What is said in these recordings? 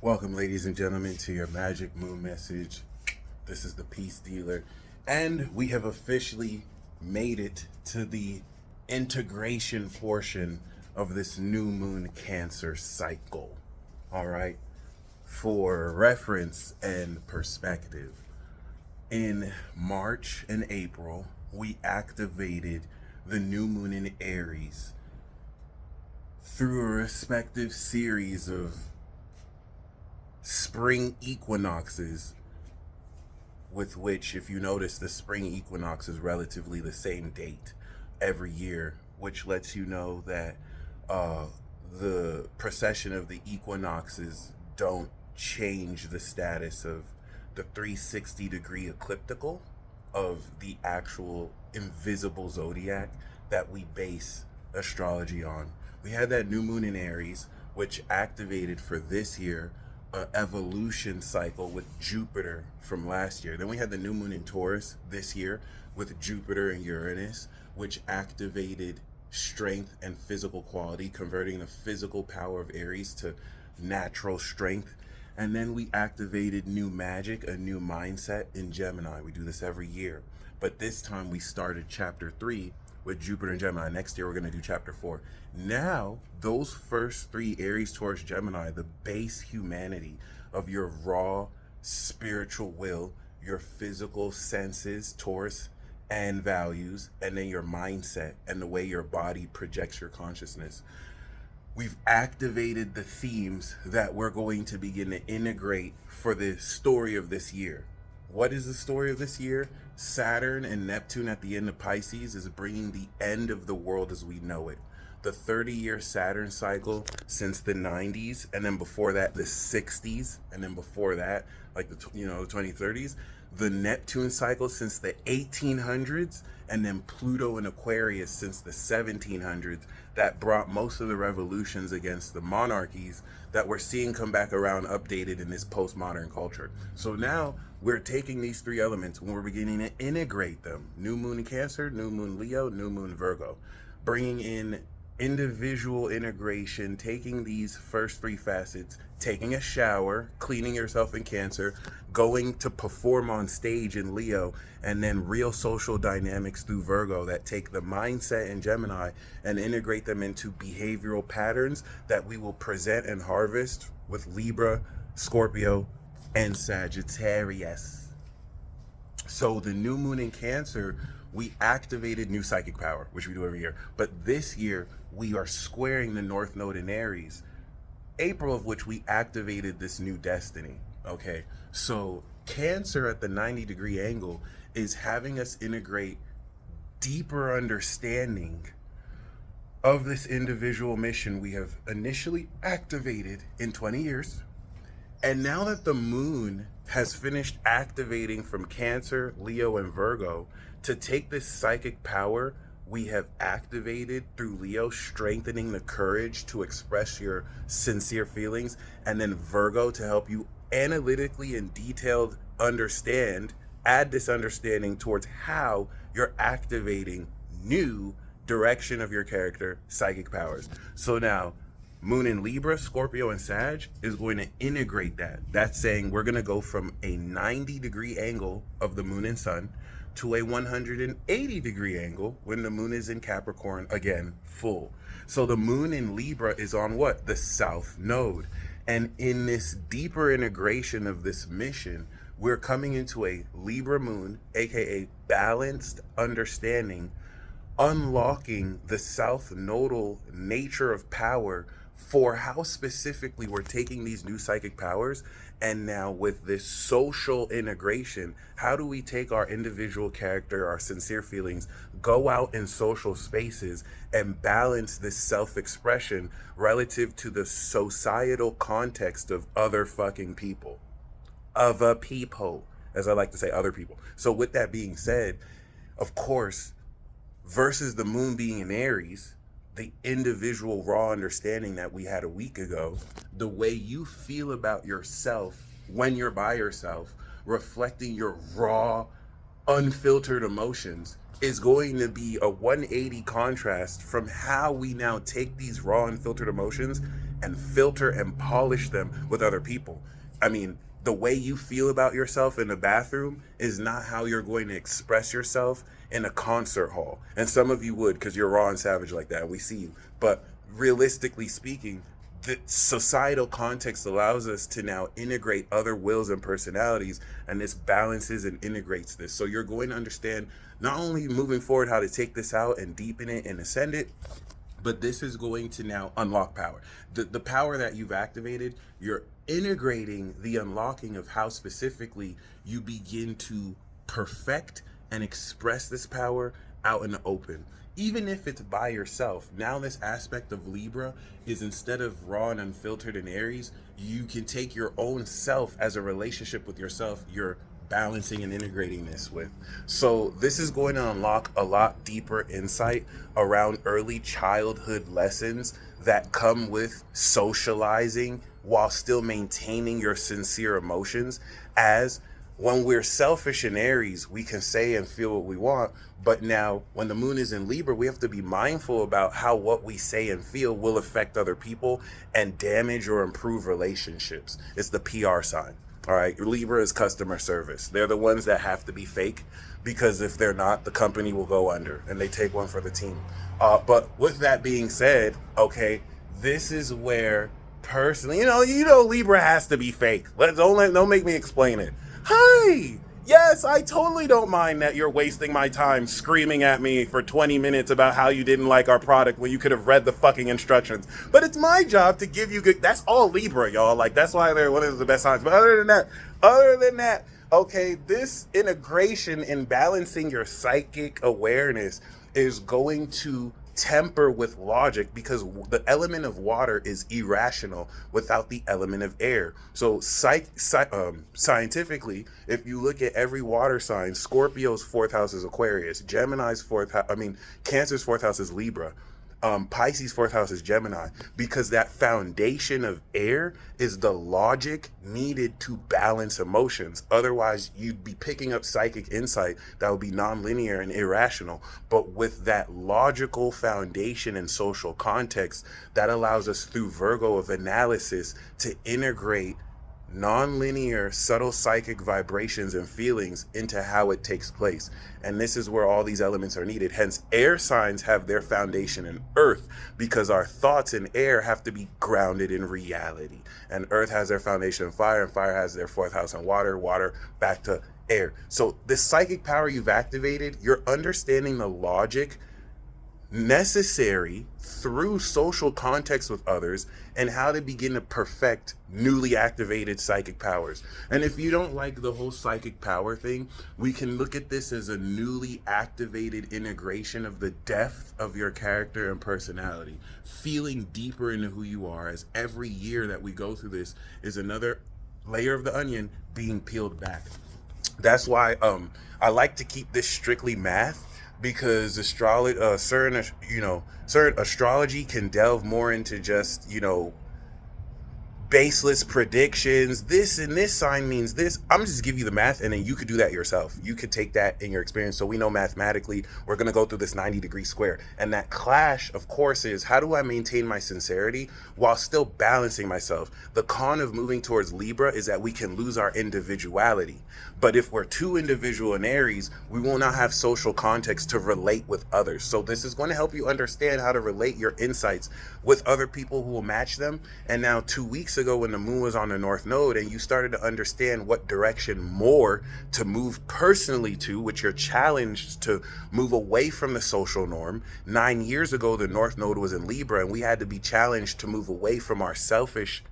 Welcome, ladies and gentlemen, to your Magic Moon message. This is the Peace Dealer, and we have officially made it to the integration portion of this new moon Cancer cycle. All right, for reference and perspective, in March and April, we activated the new moon in Aries through a respective series of spring equinoxes, with which, if you notice, the spring equinox is relatively the same date every year, which lets you know that the precession of the equinoxes don't change the status of the 360-degree ecliptical of the actual invisible zodiac that we base astrology on. We had that new moon in Aries, which activated for this year an evolution cycle with Jupiter from last year. Then we had the new moon in Taurus this year with Jupiter and Uranus, which activated strength and physical quality, converting the physical power of Aries to natural strength. And then we activated new magic, a new mindset in Gemini. We do this every year. But this time we started chapter 3 with Jupiter and Gemini. Next year we're going to do chapter 4. Now, those first 3, Aries, Taurus, Gemini, the base humanity of your raw spiritual will, your physical senses, Taurus, and values, and then your mindset and the way your body projects your consciousness. We've activated the themes that we're going to begin to integrate for the story of this year. What is the story of this year? Saturn and Neptune at the end of Pisces is bringing the end of the world as we know it. The 30-year Saturn cycle since the 90s, and then before that the 60s, and then before that like the 2030s. The Neptune cycle since the 1800s, and then Pluto and Aquarius since the 1700s, that brought most of the revolutions against the monarchies that we're seeing come back around updated in this postmodern culture. So now we're taking these 3 elements and we're beginning to integrate them. New moon in Cancer, new moon Leo, new moon Virgo. Bringing in individual integration, taking these first 3 facets, taking a shower, cleaning yourself in Cancer, going to perform on stage in Leo, and then real social dynamics through Virgo that take the mindset in Gemini and integrate them into behavioral patterns that we will present and harvest with Libra, Scorpio, and Sagittarius. So the new moon in Cancer, we activated new psychic power, which we do every year. But this year, we are squaring the North Node in Aries, April of which we activated this new destiny. Okay, so Cancer at the 90-degree angle is having us integrate deeper understanding of this individual mission we have initially activated in 20 years. And now that the moon has finished activating from Cancer, Leo, and Virgo, to take this psychic power we have activated through Leo, strengthening the courage to express your sincere feelings, and then Virgo to help you analytically and detailed add this understanding towards how you're activating new direction of your character, psychic powers. So now, Moon in Libra, Scorpio, and Sag is going to integrate that. That's saying we're going to go from a 90-degree angle of the moon and sun to a 180-degree angle when the moon is in Capricorn, again, full. So the moon in Libra is on what? The South Node. And in this deeper integration of this mission, we're coming into a Libra moon, aka balanced understanding, unlocking the South Nodal nature of power for how specifically we're taking these new psychic powers. And now with this social integration, how do we take our individual character, our sincere feelings, go out in social spaces and balance this self-expression relative to the societal context of other fucking people, as I like to say, other people. So with that being said, of course, versus the moon being in Aries, the individual raw understanding that we had a week ago, the way you feel about yourself when you're by yourself, reflecting your raw, unfiltered emotions, is going to be a 180 contrast from how we now take these raw, unfiltered emotions and filter and polish them with other people. I mean, the way you feel about yourself in the bathroom is not how you're going to express yourself in a concert hall. And some of you would, because you're raw and savage like that, and we see you. But realistically speaking, the societal context allows us to now integrate other wills and personalities, and this balances and integrates this. So you're going to understand not only moving forward how to take this out and deepen it and ascend it, but this is going to now unlock power. The power that you've activated, you're integrating the unlocking of how specifically you begin to perfect and express this power out in the open. Even if it's by yourself, now this aspect of Libra is, instead of raw and unfiltered in Aries, you can take your own self as a relationship with yourself. You're balancing and integrating this with. So this is going to unlock a lot deeper insight around early childhood lessons that come with socializing while still maintaining your sincere emotions. As when we're selfish in Aries, we can say and feel what we want, but now when the moon is in Libra, we have to be mindful about how what we say and feel will affect other people and damage or improve relationships. It's the PR sign. All right, Libra is customer service. They're the ones that have to be fake, because if they're not, the company will go under, and they take one for the team. But with that being said, okay, this is where personally, Libra has to be fake. Don't make me explain it. Hi. Yes, I totally don't mind that you're wasting my time screaming at me for 20 minutes about how you didn't like our product when you could have read the fucking instructions. But it's my job to give you good. That's all Libra, y'all. Like, that's why they're one of the best signs. But other than that, okay, this integration in balancing your psychic awareness is going to temper with logic, because the element of water is irrational without the element of air. So scientifically, if you look at every water sign, Scorpio's fourth house is Aquarius, Cancer's fourth house is Libra, Pisces' fourth house is Gemini, because that foundation of air is the logic needed to balance emotions. Otherwise, you'd be picking up psychic insight that would be nonlinear and irrational. But with that logical foundation and social context, that allows us through Virgo of analysis to integrate non-linear, subtle psychic vibrations and feelings into how it takes place. And this is where all these elements are needed. Hence, air signs have their foundation in earth, because our thoughts in air have to be grounded in reality. And earth has their foundation in fire, and fire has their fourth house in water, water back to air. So this psychic power you've activated, you're understanding the logic necessary through social context with others, and how to begin to perfect newly activated psychic powers. And if you don't like the whole psychic power thing, we can look at this as a newly activated integration of the depth of your character and personality, feeling deeper into who you are, as every year that we go through this is another layer of the onion being peeled back. That's why I like to keep this strictly math, because certain astrology can delve more into just, baseless predictions. This and this sign means this. I'm just give you the math, and then you could do that yourself. You could take that in your experience. So we know mathematically we're going to go through this 90-degree square, and that clash, of course, is how do I maintain my sincerity while still balancing myself? The con of moving towards Libra is that we can lose our individuality. But if we're too individual in Aries, we will not have social context to relate with others. So this is going to help you understand how to relate your insights with other people who will match them. And now 2 weeks ago, when the moon was on the North Node and you started to understand what direction more to move personally to, which you're challenged to move away from the social norm. 9 years ago, the North Node was in Libra, and we had to be challenged to move away from our selfish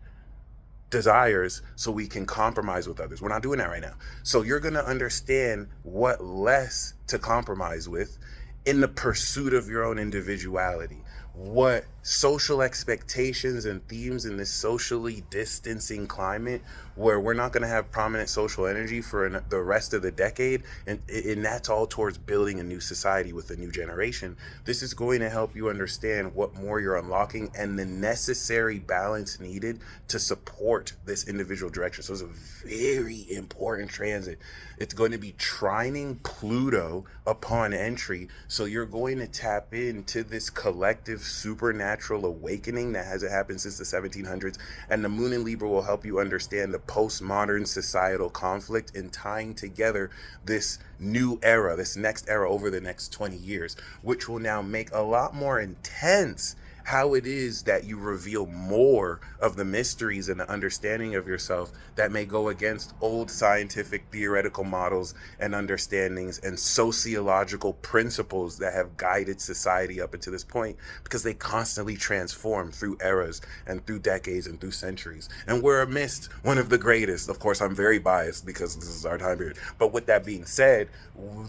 desires so we can compromise with others. We're not doing that right now. So you're going to understand what less to compromise with in the pursuit of your own individuality. What social expectations and themes in this socially distancing climate, where we're not going to have prominent social energy for the rest of the decade, and that's all towards building a new society with a new generation. This is going to help you understand what more you're unlocking and the necessary balance needed to support this individual direction. So it's a very important transit. It's going to be trining Pluto upon entry, so you're going to tap into this collective supernatural awakening that hasn't happened since the 1700s. And the moon in Libra will help you understand the postmodern societal conflict in tying together this new era, this next era over the next 20 years, which will now make a lot more intense how it is that you reveal more of the mysteries and the understanding of yourself that may go against old scientific theoretical models and understandings and sociological principles that have guided society up until this point, because they constantly transform through eras and through decades and through centuries. And we're amidst one of the greatest. Of course, I'm very biased because this is our time period. But with that being said,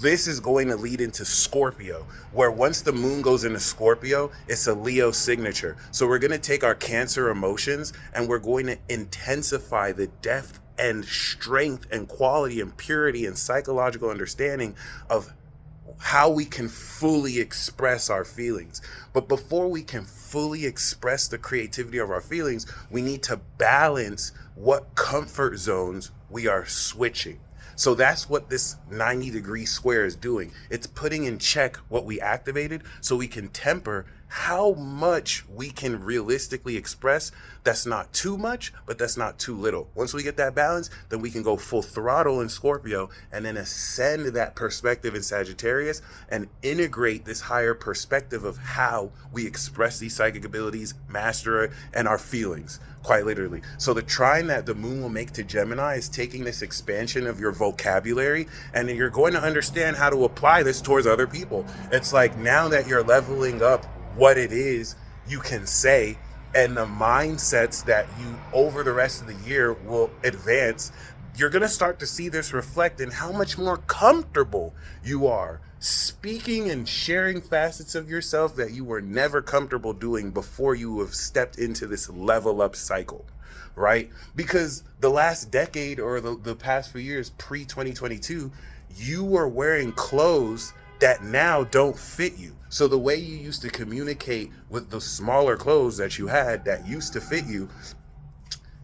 this is going to lead into Scorpio, where once the moon goes into Scorpio, it's a Leo signature. So we're going to take our Cancer emotions and we're going to intensify the depth and strength and quality and purity and psychological understanding of how we can fully express our feelings. But before we can fully express the creativity of our feelings, we need to balance what comfort zones we are switching. So that's what this 90-degree square is doing. It's putting in check what we activated so we can temper how much we can realistically express. That's not too much, but that's not too little. Once we get that balance, then we can go full throttle in Scorpio and then ascend that perspective in Sagittarius and integrate this higher perspective of how we express these psychic abilities, master it, and our feelings, quite literally. So the trine that the moon will make to Gemini is taking this expansion of your vocabulary, and then you're going to understand how to apply this towards other people. It's like now that you're leveling up what it is you can say and the mindsets that you over the rest of the year will advance, you're going to start to see this reflect in how much more comfortable you are speaking and sharing facets of yourself that you were never comfortable doing before you have stepped into this level up cycle, right? Because the last decade or the past few years pre-2022, you were wearing clothes that now don't fit you. So the way you used to communicate with the smaller clothes that you had that used to fit you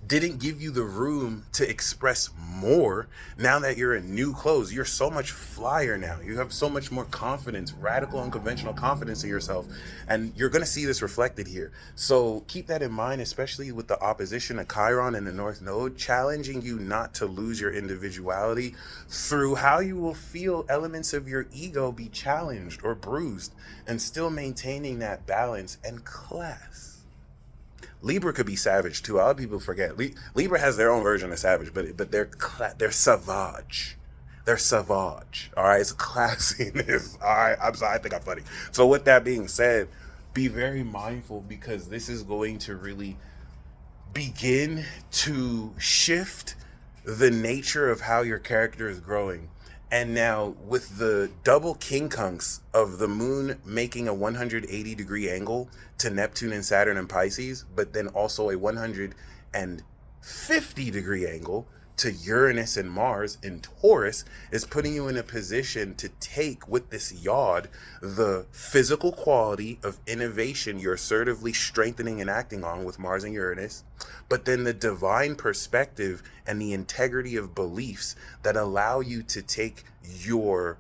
didn't give you the room to express more. Now that you're in new clothes, you're so much flyer now. You have so much more confidence, radical, unconventional confidence in yourself. And you're going to see this reflected here. So keep that in mind, especially with the opposition of Chiron and the North Node, challenging you not to lose your individuality through how you will feel elements of your ego be challenged or bruised, and still maintaining that balance and class. Libra could be savage too. A lot of people forget. Libra has their own version of savage, but they're savage. They're savage. All right, it's classiness. All right, I'm sorry. I think I'm funny. So with that being said, be very mindful, because this is going to really begin to shift the nature of how your character is growing. And now with the double quincunx of the moon making a 180-degree angle to Neptune and Saturn and Pisces, but then also a 150-degree angle to Uranus and Mars in Taurus, is putting you in a position to take with this yod the physical quality of innovation you're assertively strengthening and acting on with Mars and Uranus, but then the divine perspective and the integrity of beliefs that allow you to take your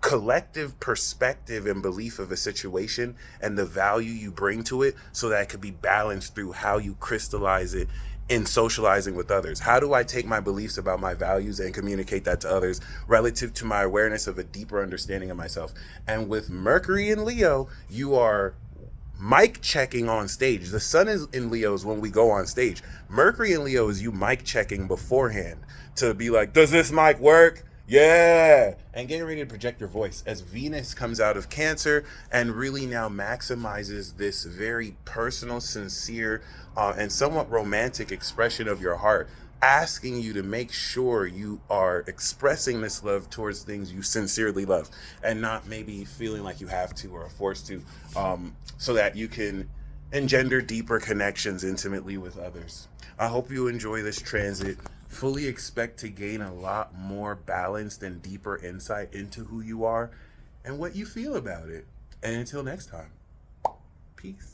collective perspective and belief of a situation and the value you bring to it, so that it could be balanced through how you crystallize it in socializing with others. How do I take my beliefs about my values and communicate that to others relative to my awareness of a deeper understanding of myself? And with Mercury in Leo, you are mic checking on stage. The sun is in Leo's when we go on stage. Mercury in Leo is you mic checking beforehand to be like, does this mic work? Yeah, and getting ready to project your voice as Venus comes out of Cancer and really now maximizes this very personal, sincere, and somewhat romantic expression of your heart, asking you to make sure you are expressing this love towards things you sincerely love and not maybe feeling like you have to or are forced to, so that you can engender deeper connections intimately with others. I hope you enjoy this transit. Fully expect to gain a lot more balanced and deeper insight into who you are and what you feel about it. And until next time, peace.